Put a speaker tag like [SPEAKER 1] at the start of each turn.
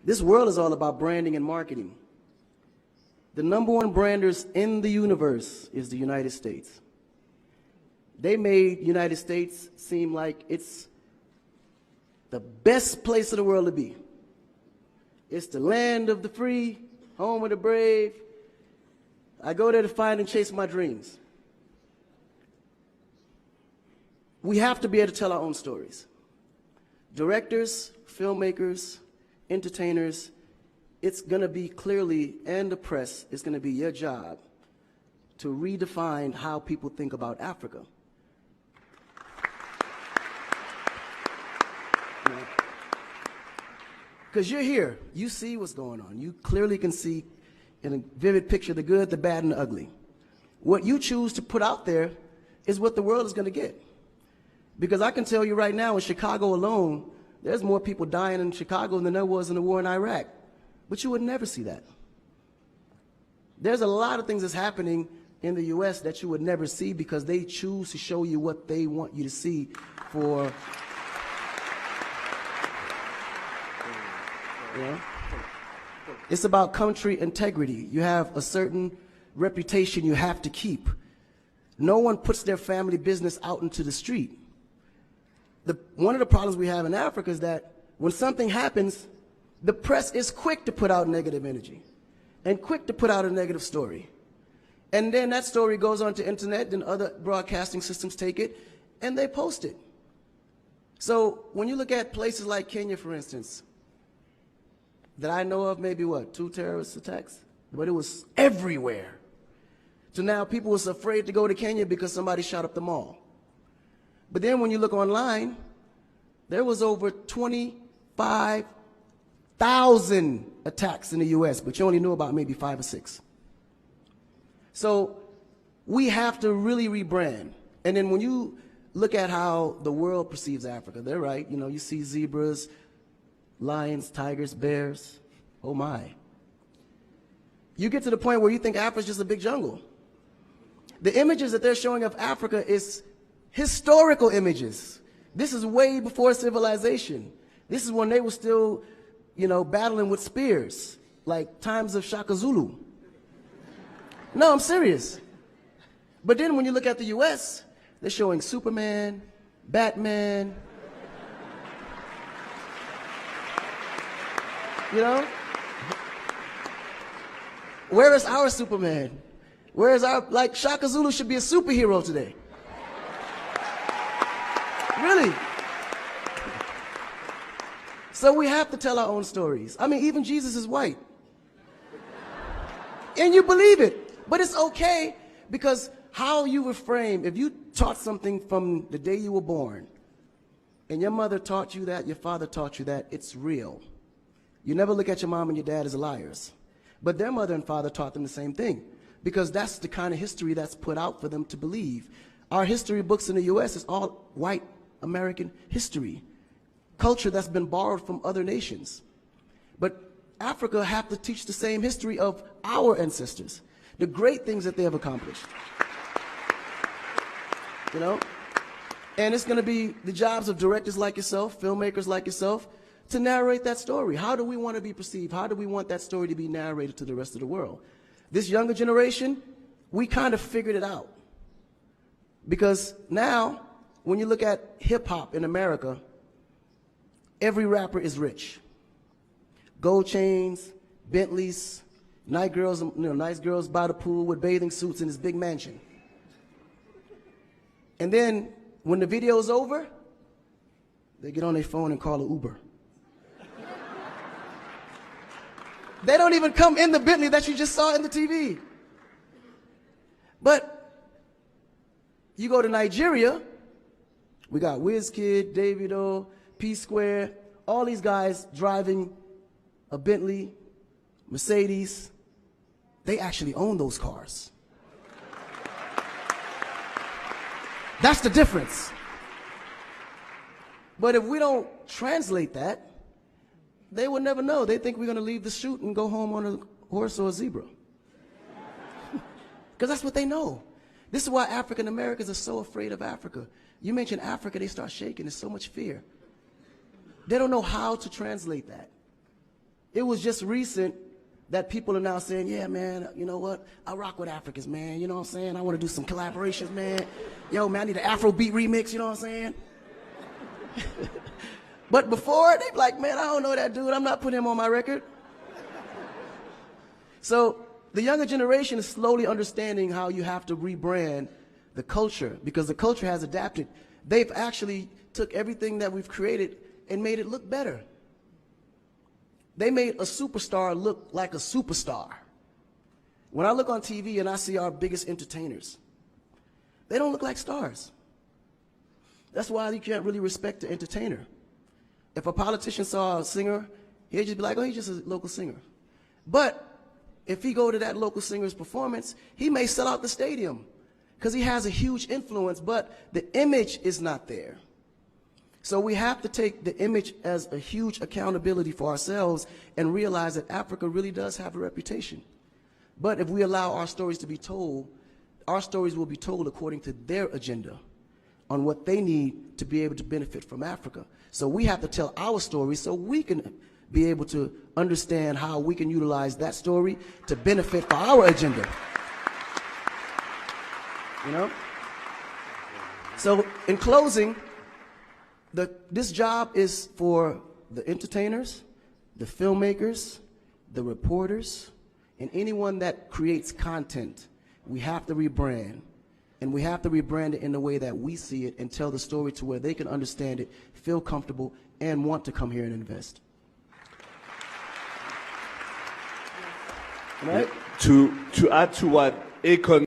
[SPEAKER 1] This world is all about branding and marketing. The #1 branders in the universe is the United States. They made United States seem like it's the best place in the world to be. It's the land of the free, home of the brave. I go there to find and chase my dreams. We have to be able to tell our own stories. Directors, filmmakers, entertainers, it's going to be clearly, and the press, it's going to be your job to redefine how people think about Africa. Because you're here, you see what's going on. You clearly can see in a vivid picture the good, the bad, and the ugly. What you choose to put out there is what the world is going to get. Because I can tell you right now, in Chicago alone, there's more people dying in Chicago than there was in the war in Iraq. But you would never see that. There's a lot of things that's happening in the U.S. that you would never see because they choose to show you what they want you to see for. Yeah. It's about country integrity. You have a certain reputation you have to keep. No one puts their family business out into the street. One of the problems we have in Africa is that when something happens, the press is quick to put out negative energy and quick to put out a negative story. And then that story goes on to internet, and other broadcasting systems take it and they post it. So when you look at places like Kenya, for instance, that I know of, maybe 2 terrorist attacks, but it was everywhere. So now people was afraid to go to Kenya because somebody shot up the mall. But then when you look online, there was over 25,000 attacks in the US, but you only knew about maybe 5 or 6. So we have to really rebrand. And then when you look at how the world perceives Africa, they're right. You know, you see zebras, lions, tigers, bears. Oh my. You get to the point where you think Africa's just a big jungle. The images that they're showing of Africa is historical images. This is way before civilization. This is when they were still, battling with spears, like times of Shaka Zulu. No, I'm serious. But then when you look at the US, they're showing Superman, Batman, Where is our Superman? Where is our, Shaka Zulu should be a superhero today. Really. So we have to tell our own stories. I mean, even Jesus is white. And you believe it. But it's okay, because how you were framed, if you taught something from the day you were born, and your mother taught you that, your father taught you that, it's real. You never look at your mom and your dad as liars. But their mother and father taught them the same thing, because that's the kind of history that's put out for them to believe. Our history books in the U.S. is all white American history, culture that's been borrowed from other nations. But Africa have to teach the same history of our ancestors, the great things that they have accomplished. And it's going to be the jobs of directors like yourself, filmmakers like yourself, to narrate that story. How do we want to be perceived? How do we want that story to be narrated to the rest of the world? This younger generation, we kind of figured it out. Because now, when you look at hip-hop in America, every rapper is rich. Gold chains, Bentleys, nice girls by the pool with bathing suits in this big mansion. And then, when the video's over, they get on their phone and call an Uber. They don't even come in the Bentley that you just saw in the TV. But you go to Nigeria, we got Wizkid, Davido, P-Square, all these guys driving a Bentley, Mercedes. They actually own those cars. That's the difference. But if we don't translate that, they will never know. They think we're going to leave the shoot and go home on a horse or a zebra. Because that's what they know. This is why African Americans are so afraid of Africa. You mention Africa, they start shaking. There's so much fear. They don't know how to translate that. It was just recent that people are now saying, yeah, man, you know what? I rock with Africans, man. You know what I'm saying? I want to do some collaborations, man. Yo, man, I need an Afrobeat remix, you know what I'm saying? But before, they'd be like, man, I don't know that dude. I'm not putting him on my record. So the younger generation is slowly understanding how you have to rebrand the culture, because the culture has adapted. They've actually took everything that we've created and made it look better. They made a superstar look like a superstar. When I look on TV and I see our biggest entertainers, they don't look like stars. That's why you can't really respect the entertainer. If a politician saw a singer, he'd just be like, oh, he's just a local singer. But if he go to that local singer's performance, he may sell out the stadium because he has a huge influence, but the image is not there. So we have to take the image as a huge accountability for ourselves and realize that Africa really does have a reputation. But if we allow our stories to be told, our stories will be told according to their agenda on what they need to be able to benefit from Africa. So we have to tell our story so we can be able to understand how we can utilize that story to benefit for our agenda. You know? So in closing, this job is for the entertainers, the filmmakers, the reporters, and anyone that creates content. We have to rebrand. And we have to rebrand it in the way that we see it and tell the story to where they can understand it, feel comfortable, and want to come here and invest. Right?
[SPEAKER 2] To add to what Akon